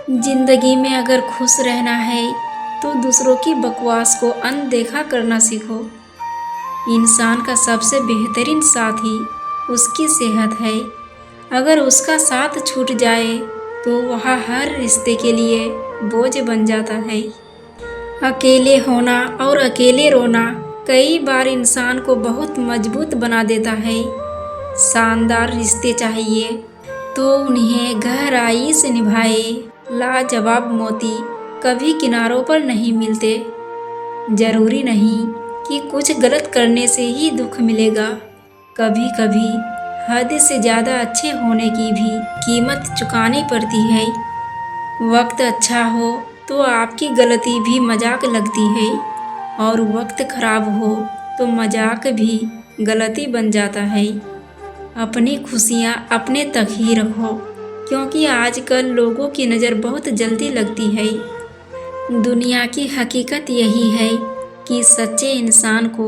जिंदगी में अगर खुश रहना है तो दूसरों की बकवास को अनदेखा करना सीखो। इंसान का सबसे बेहतरीन साथी उसकी सेहत है। अगर उसका साथ छूट जाए तो वह हर रिश्ते के लिए बोझ बन जाता है। अकेले होना और अकेले रोना कई बार इंसान को बहुत मजबूत बना देता है। शानदार रिश्ते चाहिए तो उन्हें गहराई से निभाए। लाजवाब मोती कभी किनारों पर नहीं मिलते। जरूरी नहीं कि कुछ गलत करने से ही दुख मिलेगा। कभी कभी हद से ज़्यादा अच्छे होने की भी कीमत चुकानी पड़ती है। वक्त अच्छा हो तो आपकी गलती भी मजाक लगती है और वक्त खराब हो तो मजाक भी गलती बन जाता है। अपनी खुशियाँ अपने तक ही रखो, क्योंकि आजकल लोगों की नज़र बहुत जल्दी लगती है। दुनिया की हकीकत यही है कि सच्चे इंसान को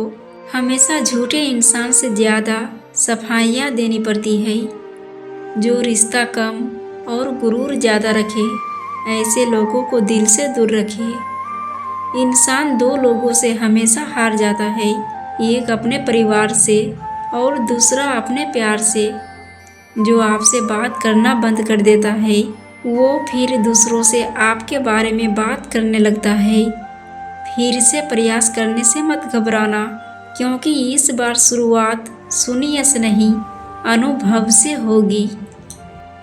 हमेशा झूठे इंसान से ज़्यादा सफाइयाँ देनी पड़ती है। जो रिश्ता कम और गुरूर ज़्यादा रखे, ऐसे लोगों को दिल से दूर रखे। इंसान दो लोगों से हमेशा हार जाता है, एक अपने परिवार से और दूसरा अपने प्यार से। जो आपसे बात करना बंद कर देता है वो फिर दूसरों से आपके बारे में बात करने लगता है। फिर से प्रयास करने से मत घबराना, क्योंकि इस बार शुरुआत सुनिए से नहीं अनुभव से होगी।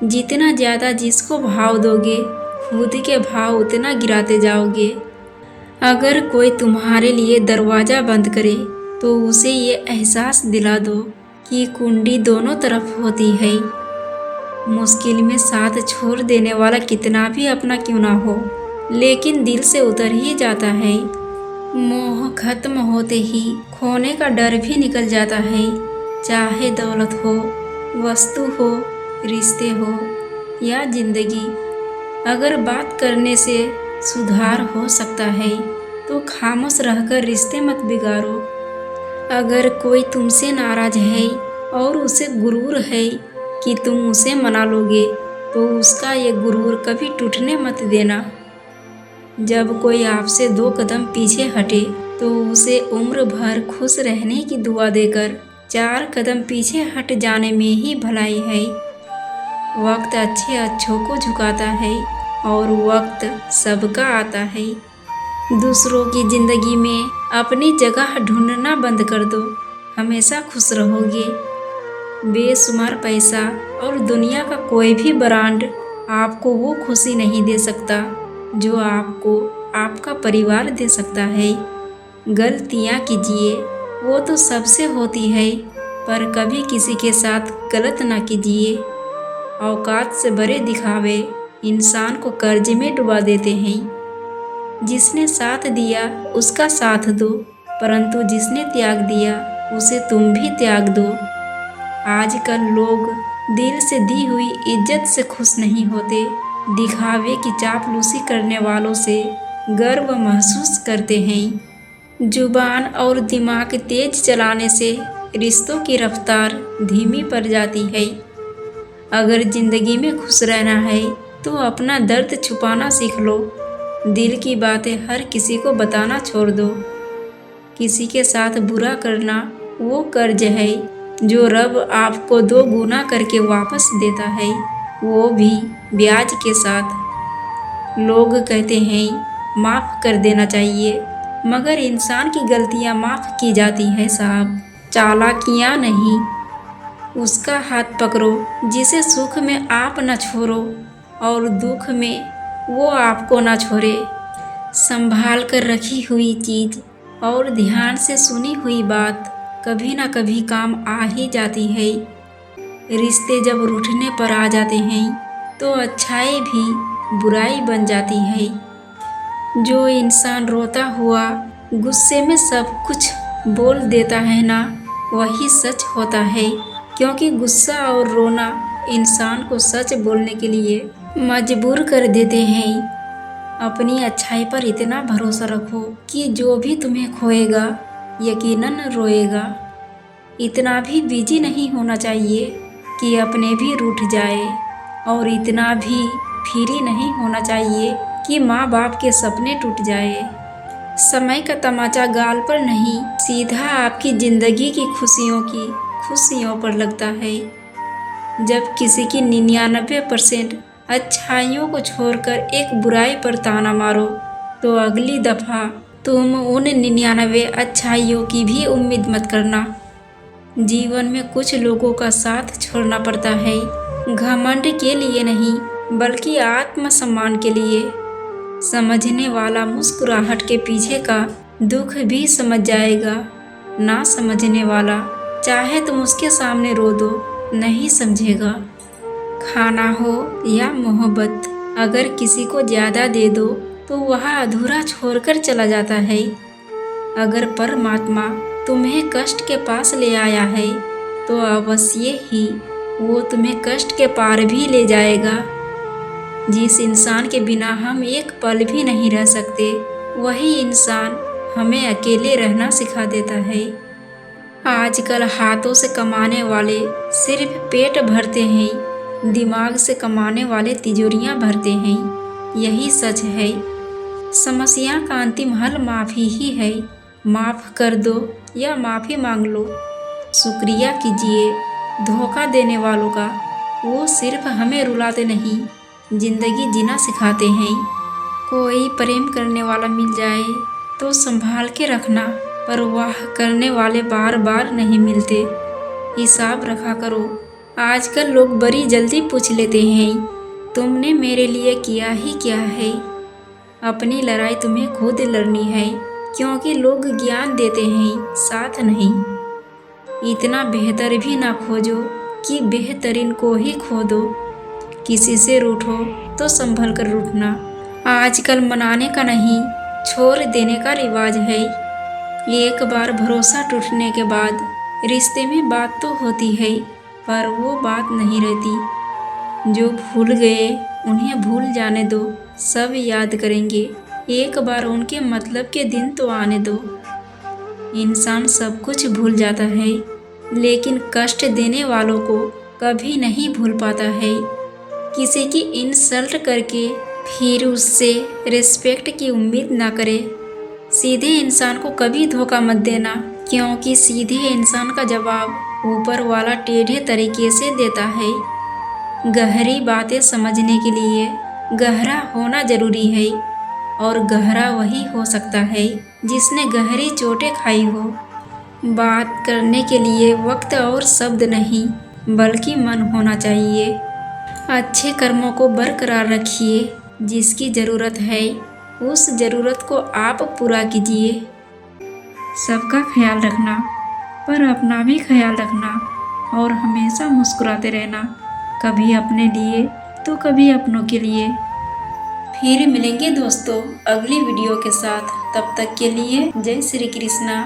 जितना ज़्यादा जिसको भाव दोगे खुद के भाव उतना गिराते जाओगे। अगर कोई तुम्हारे लिए दरवाज़ा बंद करे तो उसे ये एहसास दिला दो कि कुंडी दोनों तरफ होती है। मुश्किल में साथ छोड़ देने वाला कितना भी अपना क्यों ना हो, लेकिन दिल से उतर ही जाता है। मोह खत्म होते ही खोने का डर भी निकल जाता है। चाहे दौलत हो, वस्तु हो, रिश्ते हो या जिंदगी। अगर बात करने से सुधार हो सकता है तो खामोश रहकर रिश्ते मत बिगाड़ो। अगर कोई तुमसे नाराज है और उसे गुरूर है कि तुम उसे मना लोगे, तो उसका ये गुरूर कभी टूटने मत देना। जब कोई आपसे 2 कदम पीछे हटे तो उसे उम्र भर खुश रहने की दुआ देकर 4 कदम पीछे हट जाने में ही भलाई है। वक्त अच्छे अच्छों को झुकाता है और वक्त सबका आता है। दूसरों की जिंदगी में अपनी जगह ढूंढना बंद कर दो, हमेशा खुश रहोगे। बेशुमार पैसा और दुनिया का कोई भी ब्रांड आपको वो खुशी नहीं दे सकता जो आपको आपका परिवार दे सकता है। गलतियाँ कीजिए, वो तो सबसे होती है, पर कभी किसी के साथ गलत ना कीजिए। औकात से बड़े दिखावे इंसान को कर्ज में डुबा देते हैं। जिसने साथ दिया उसका साथ दो, परंतु जिसने त्याग दिया उसे तुम भी त्याग दो। आजकल लोग दिल से दी हुई इज्जत से खुश नहीं होते, दिखावे की चापलूसी करने वालों से गर्व महसूस करते हैं। जुबान और दिमाग तेज चलाने से रिश्तों की रफ्तार धीमी पड़ जाती है। अगर जिंदगी में खुश रहना है तो अपना दर्द छुपाना सीख लो। दिल की बातें हर किसी को बताना छोड़ दो। किसी के साथ बुरा करना वो कर्ज है जो रब आपको 2 गुना करके वापस देता है, वो भी ब्याज के साथ। लोग कहते हैं माफ़ कर देना चाहिए, मगर इंसान की गलतियां माफ़ की जाती है साहब, चालाकियां नहीं। उसका हाथ पकड़ो जिसे सुख में आप न छोड़ो और दुख में वो आपको ना छोड़े। संभाल कर रखी हुई चीज़ और ध्यान से सुनी हुई बात कभी ना कभी काम आ ही जाती है। रिश्ते जब रूठने पर आ जाते हैं तो अच्छाई भी बुराई बन जाती है। जो इंसान रोता हुआ गुस्से में सब कुछ बोल देता है ना, वही सच होता है, क्योंकि गुस्सा और रोना इंसान को सच बोलने के लिए मजबूर कर देते हैं। अपनी अच्छाई पर इतना भरोसा रखो कि जो भी तुम्हें खोएगा यकीनन रोएगा। इतना भी बिजी नहीं होना चाहिए कि अपने भी रूठ जाए, और इतना भी फ्री नहीं होना चाहिए कि माँ बाप के सपने टूट जाए। समय का तमाचा गाल पर नहीं, सीधा आपकी जिंदगी की खुशियों पर लगता है। जब किसी की 99% अच्छाइयों को छोड़कर एक बुराई पर ताना मारो, तो अगली दफा तुम उन 99 अच्छाइयों की भी उम्मीद मत करना। जीवन में कुछ लोगों का साथ छोड़ना पड़ता है, घमंड के लिए नहीं बल्कि आत्मसम्मान के लिए। समझने वाला मुस्कुराहट के पीछे का दुख भी समझ जाएगा, ना समझने वाला चाहे तुम उसके सामने रो दो, नहीं समझेगा। खाना हो या मोहब्बत, अगर किसी को ज़्यादा दे दो तो वह अधूरा छोड़कर चला जाता है। अगर परमात्मा तुम्हें कष्ट के पास ले आया है तो अवश्य ही वो तुम्हें कष्ट के पार भी ले जाएगा। जिस इंसान के बिना हम एक पल भी नहीं रह सकते, वही इंसान हमें अकेले रहना सिखा देता है। आजकल हाथों से कमाने वाले सिर्फ पेट भरते हैं, दिमाग से कमाने वाले तिजोरियां भरते हैं। यही सच है। समस्या का अंतिम हल माफ़ी ही है। माफ़ कर दो या माफ़ी मांग लो। शुक्रिया कीजिए धोखा देने वालों का, वो सिर्फ हमें रुलाते नहीं, जिंदगी जीना सिखाते हैं। कोई प्रेम करने वाला मिल जाए तो संभाल के रखना, परवाह करने वाले बार बार नहीं मिलते। हिसाब रखा करो। आजकल लोग बड़ी जल्दी पूछ लेते हैं, तुमने मेरे लिए किया ही क्या है। अपनी लड़ाई तुम्हें खुद लड़नी है, क्योंकि लोग ज्ञान देते हैं, साथ नहीं। इतना बेहतर भी ना खोजो कि बेहतरीन को ही खो दो। किसी से रूठो तो संभल कर रूठना। आजकल मनाने का नहीं, छोड़ देने का रिवाज है। एक बार भरोसा टूटने के बाद रिश्ते में बात तो होती है, पर वो बात नहीं रहती। जो भूल गए उन्हें भूल जाने दो, सब याद करेंगे। एक बार उनके मतलब के दिन तो आने दो। इंसान सब कुछ भूल जाता है, लेकिन कष्ट देने वालों को कभी नहीं भूल पाता है। किसी की इंसल्ट करके फिर उससे रिस्पेक्ट की उम्मीद ना करे। सीधे इंसान को कभी धोखा मत देना, क्योंकि सीधे इंसान का जवाब ऊपर वाला टेढ़े तरीके से देता है। गहरी बातें समझने के लिए गहरा होना जरूरी है, और गहरा वही हो सकता है जिसने गहरी चोटें खाई हो। बात करने के लिए वक्त और शब्द नहीं, बल्कि मन होना चाहिए। अच्छे कर्मों को बरकरार रखिए। जिसकी ज़रूरत है उस ज़रूरत को आप पूरा कीजिए। सबका ख्याल रखना, पर अपना भी ख्याल रखना, और हमेशा मुस्कुराते रहना, कभी अपने लिए तो कभी अपनों के लिए। फिर मिलेंगे दोस्तों अगली वीडियो के साथ। तब तक के लिए जय श्री कृष्णा।